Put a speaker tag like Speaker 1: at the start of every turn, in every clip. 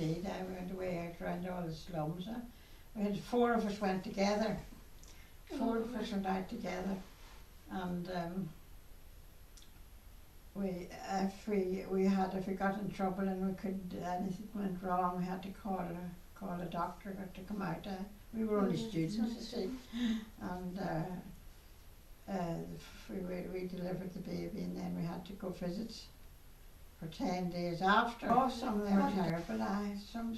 Speaker 1: indeed. I went away out around all the slums. We had 4 of us went together. 4 of us went out together, and if we got in trouble and anything went wrong, we had to call a doctor to come out. We were only students, you see, and we delivered the baby, and then we had to go visit for 10 days after. Oh, some of them were terrible. Some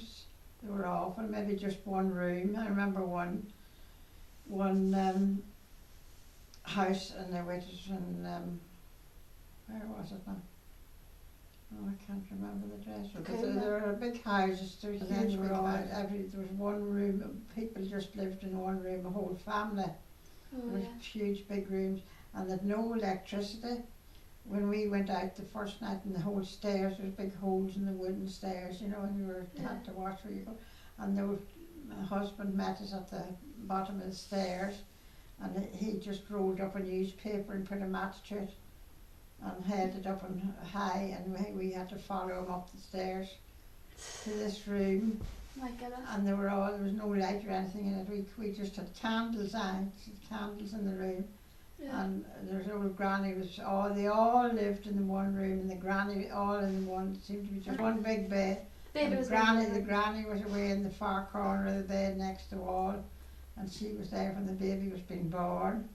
Speaker 1: they were awful. Maybe just one room. I remember one house, and it was in where was it now? Oh, I can't remember the address. But there were big houses. There was one room. People just lived in one room, a whole family. With huge big rooms, and there'd no electricity. When we went out the first night, in the whole stairs, there was big holes in the wooden stairs, and you had to watch where you go. And my husband met us at the bottom of the stairs, and he just rolled up a newspaper and put a match to it, and held it up on high, and we had to follow him up the stairs to this room.
Speaker 2: My goodness.
Speaker 1: And there was no light or anything in it. We just had candles in the room. Yeah. And there's old granny they all lived in the one room, and the granny all in one, seemed to be just one big bed. And the granny was away in the far corner of the bed next to the wall, and she was there when the baby was being born.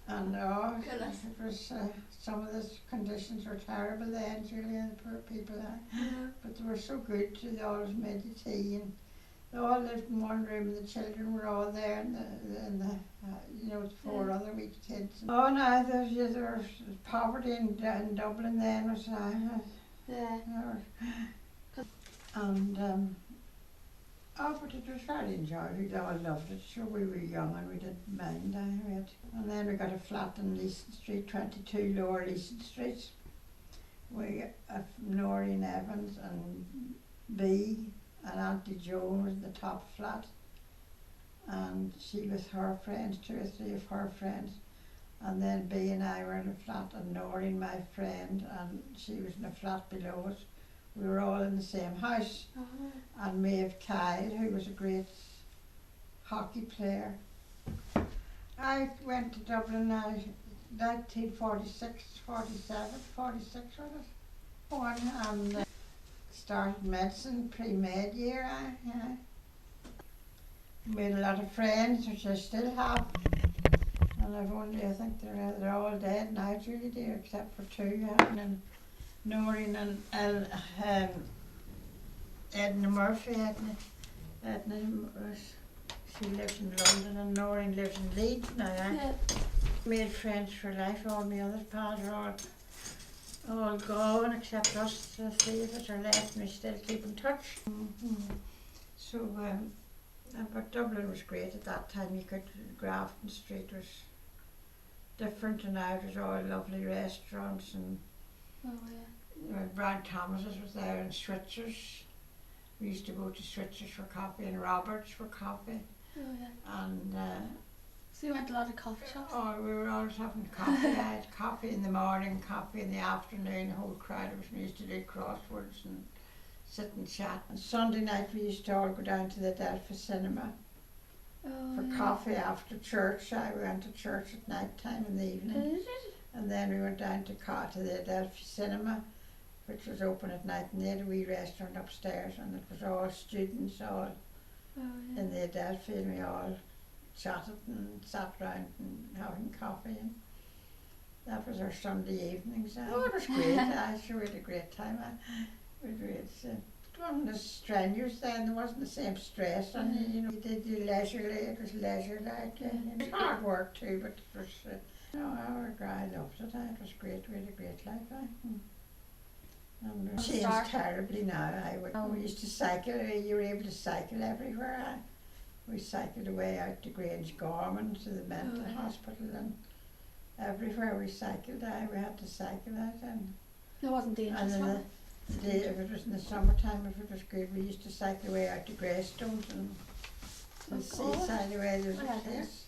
Speaker 1: And it was some of the conditions were terrible then, really, and the poor people. But they were so good too. They always made the tea, and they all lived in one room, and the children were all there, and the 4 other wee kids. Oh no, there was poverty in Dublin then. Was but it was very enjoyable. We all loved it. Sure, we were young and we didn't mind. And then we got a flat in Leeson Street, 22 Lower Leeson Street. We have Noreen Evans and B and Auntie Joan was in the top flat. And she with her friends, 2 or 3 of her friends. And then B and I were in a flat, and Noreen, my friend, and she was in a flat below us. We were all in the same house. And Maeve Kyle, who was a great hockey player. I went to Dublin now, 1946, 47, 46 was it? And started medicine, pre-med year. Made a lot of friends, which I still have. And I think they're all dead now, really dear, except for 2. And Noreen and Edna Murphy. Edna she lives in London, and Noreen lives in Leeds now. Made friends for life. All my other pals are all gone except us. The 3 of us are left, and we still keep in touch. So, but Dublin was great at that time. Grafton Street was different, and now it was all lovely restaurants and. Brian Thomas's was there, and Switzer's. We used to go to Switzer's for coffee, and Roberts for coffee. And
Speaker 2: so you went to a lot of coffee shops?
Speaker 1: Oh, we were always having coffee. I had coffee in the morning, coffee in the afternoon. The whole crowd of us. We used to do crosswords and sit and chat. And Sunday night we used to all go down to the Adelphi Cinema for coffee after church. I went to church at night time in the evening. And then we went down to the Adelphi Cinema, which was open at night, and they had a wee restaurant upstairs, and it was all students in the Adelphi, and we all chatted and sat round and having coffee, and that was our Sunday evenings. It was great. I sure had a great time. It wasn't as strenuous then. There wasn't the same stress on you. You did your leisurely. It was leisure-like. It was hard work too, but it was. I loved it. It was great. We had a great life. And it changed terribly now. We used to cycle. You were able to cycle everywhere. We cycled away out to Grange Gorman to the mental hospital, and everywhere we cycled. We had to cycle out, and
Speaker 2: it wasn't dangerous.
Speaker 1: And if it was in the summertime, if it was good, we used to cycle away out to Greystones and the seaside away. There was a place.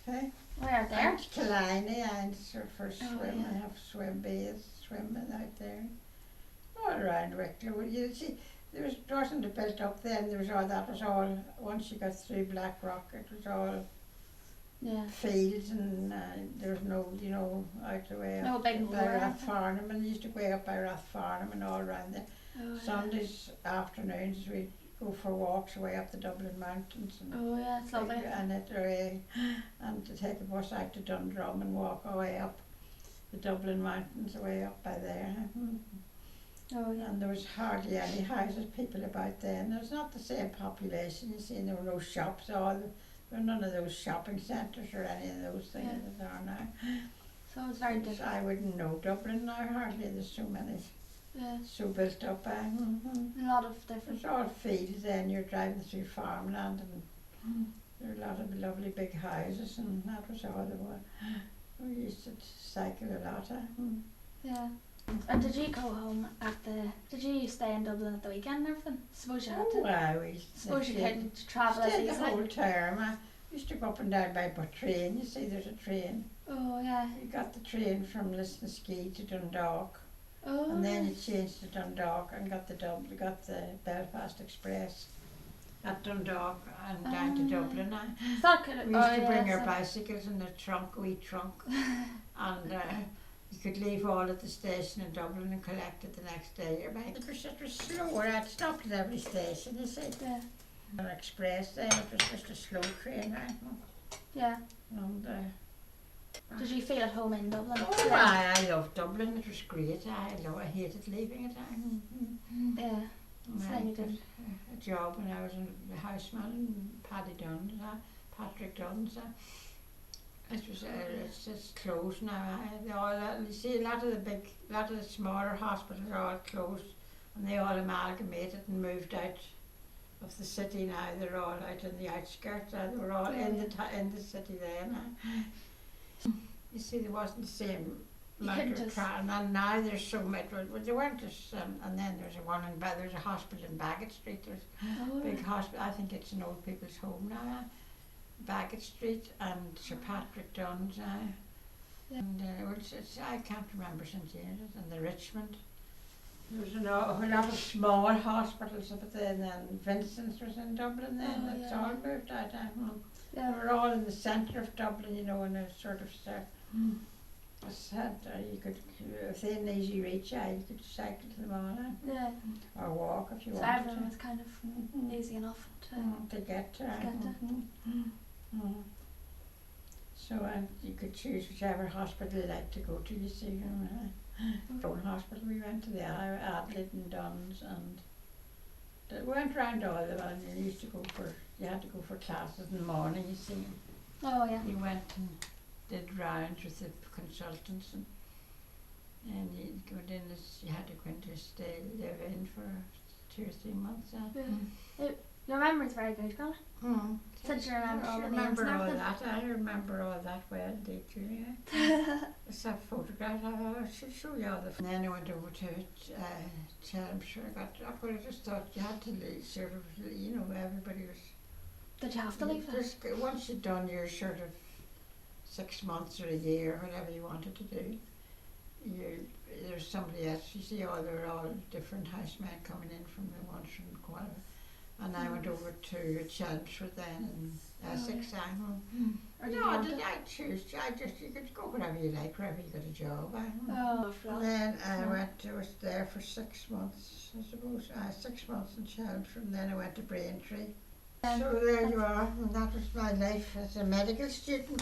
Speaker 2: Where there?
Speaker 1: Killiney, and for swim. I have swimming out there. All around Wicklow. You see, wasn't built up then. There was all that was all once you got through Blackrock, it was all
Speaker 2: Yeah.
Speaker 1: fields and there was no, out the way
Speaker 2: No
Speaker 1: up
Speaker 2: big
Speaker 1: by
Speaker 2: road.
Speaker 1: Rathfarnham, and they used to go up by Rathfarnham and all around there.
Speaker 2: Oh,
Speaker 1: Sundays afternoons we'd go for walks away up the Dublin mountains and
Speaker 2: Oh yeah, it's lovely.
Speaker 1: and to take a bus out to Dundrum and walk away up the Dublin mountains away up by there.
Speaker 2: Oh yeah.
Speaker 1: And there was hardly any houses, people about then. There was not the same population, you see, and there were no shops, there were none of those shopping centres or any of those things
Speaker 2: Yeah.
Speaker 1: that there are now.
Speaker 2: So it's very
Speaker 1: So
Speaker 2: different.
Speaker 1: I wouldn't know Dublin now, hardly, there's so many,
Speaker 2: Yeah.
Speaker 1: so built up.
Speaker 2: A lot of different.
Speaker 1: There's all fields then, you're driving through farmland and there are a lot of lovely big houses and that was all there were. We used to cycle a lot.
Speaker 2: Yeah. And did you go home did you stay in Dublin at the weekend and everything? Suppose you had to.
Speaker 1: Wow, we
Speaker 2: Suppose you couldn't travel as
Speaker 1: stayed the
Speaker 2: easily.
Speaker 1: whole term. I used to go up and down by train. You see, there's a train.
Speaker 2: Oh yeah.
Speaker 1: You got the train from Lisnaskea to Dundalk,
Speaker 2: Oh.
Speaker 1: and then you changed to Dundalk and got the Belfast Express at Dundalk and down to Dublin.
Speaker 2: Is that kind of,
Speaker 1: We used to
Speaker 2: yeah,
Speaker 1: bring our
Speaker 2: so-
Speaker 1: bicycles in the trunk, wee trunk, and you could leave all at the station in Dublin and collect it the next day. Your bike. It was slower. I'd stopped at every station. You see,
Speaker 2: Yeah.
Speaker 1: an express there. It was just a slow train.
Speaker 2: Yeah.
Speaker 1: And
Speaker 2: Did you feel at home in Dublin?
Speaker 1: oh,
Speaker 2: Yeah.
Speaker 1: I loved Dublin. It was great. I hated leaving it.
Speaker 2: Yeah.
Speaker 1: And
Speaker 2: So
Speaker 1: I
Speaker 2: you
Speaker 1: did
Speaker 2: did.
Speaker 1: a job when I was the houseman in Paddy Dunn's, Patrick Dunn's. It's just closed now. You see, a lot of the smaller hospitals are all closed, and they all amalgamated and moved out of the city now. They're all out in the outskirts. They were all in the city then. You see, there wasn't the same
Speaker 2: You
Speaker 1: amount
Speaker 2: couldn't
Speaker 1: of
Speaker 2: just-
Speaker 1: crowd, and now there's so much. Well, there weren't just, and then there's there's a hospital in Bagot Street. There's
Speaker 2: Oh,
Speaker 1: a big hospital. I think it's an old people's home now. Bagot Street and Sir Patrick Dunn's.
Speaker 2: Yeah.
Speaker 1: And I can't remember St James's and the Richmond. There was a lot of small hospitals, but then Vincent's was in Dublin then.
Speaker 2: Oh,
Speaker 1: It's
Speaker 2: yeah.
Speaker 1: all moved out. They
Speaker 2: yeah.
Speaker 1: were all in the centre of Dublin, in a sort of centre. You could, within easy reach, you could cycle to them all,
Speaker 2: Yeah.
Speaker 1: or walk if you
Speaker 2: So
Speaker 1: wanted
Speaker 2: everyone
Speaker 1: to.
Speaker 2: was kind of
Speaker 1: Mhm.
Speaker 2: easy enough to.
Speaker 1: To get to.
Speaker 2: get to.
Speaker 1: So you could choose whichever hospital you like to go to. You see, own hospital. We went to the Adelaide and Dunn's, and we went round all of them. And you had to go for classes in the morning. You see,
Speaker 2: Oh yeah.
Speaker 1: you went and did rounds with the consultants, and you went in you had to go in to live in for 2 or 3 months.
Speaker 2: Yeah. Your memory's very good, girl. Since you remember all the names
Speaker 1: remember
Speaker 2: and
Speaker 1: all
Speaker 2: everything.
Speaker 1: that. I remember all that well, indeed, yeah. It's that photograph. I should show you all the. And then I went over to Chelmsford. I just thought you had to leave, sort of, everybody was.
Speaker 2: Did you have to leave?
Speaker 1: Just, once you'd done your sort of 6 months or a year, whatever you wanted to do, there's somebody else. You see, there were all different housemen coming in from the ones from Quality. And I went over to Chelmsford then in Essex.
Speaker 2: Or did you
Speaker 1: No,
Speaker 2: want to?
Speaker 1: I choose. You could go wherever you like, wherever you got a job.
Speaker 2: Oh,
Speaker 1: And then I was there for 6 months, I suppose. 6 months in Chelmsford, and then I went to Braintree. So there you are, and that was my life as a medical student.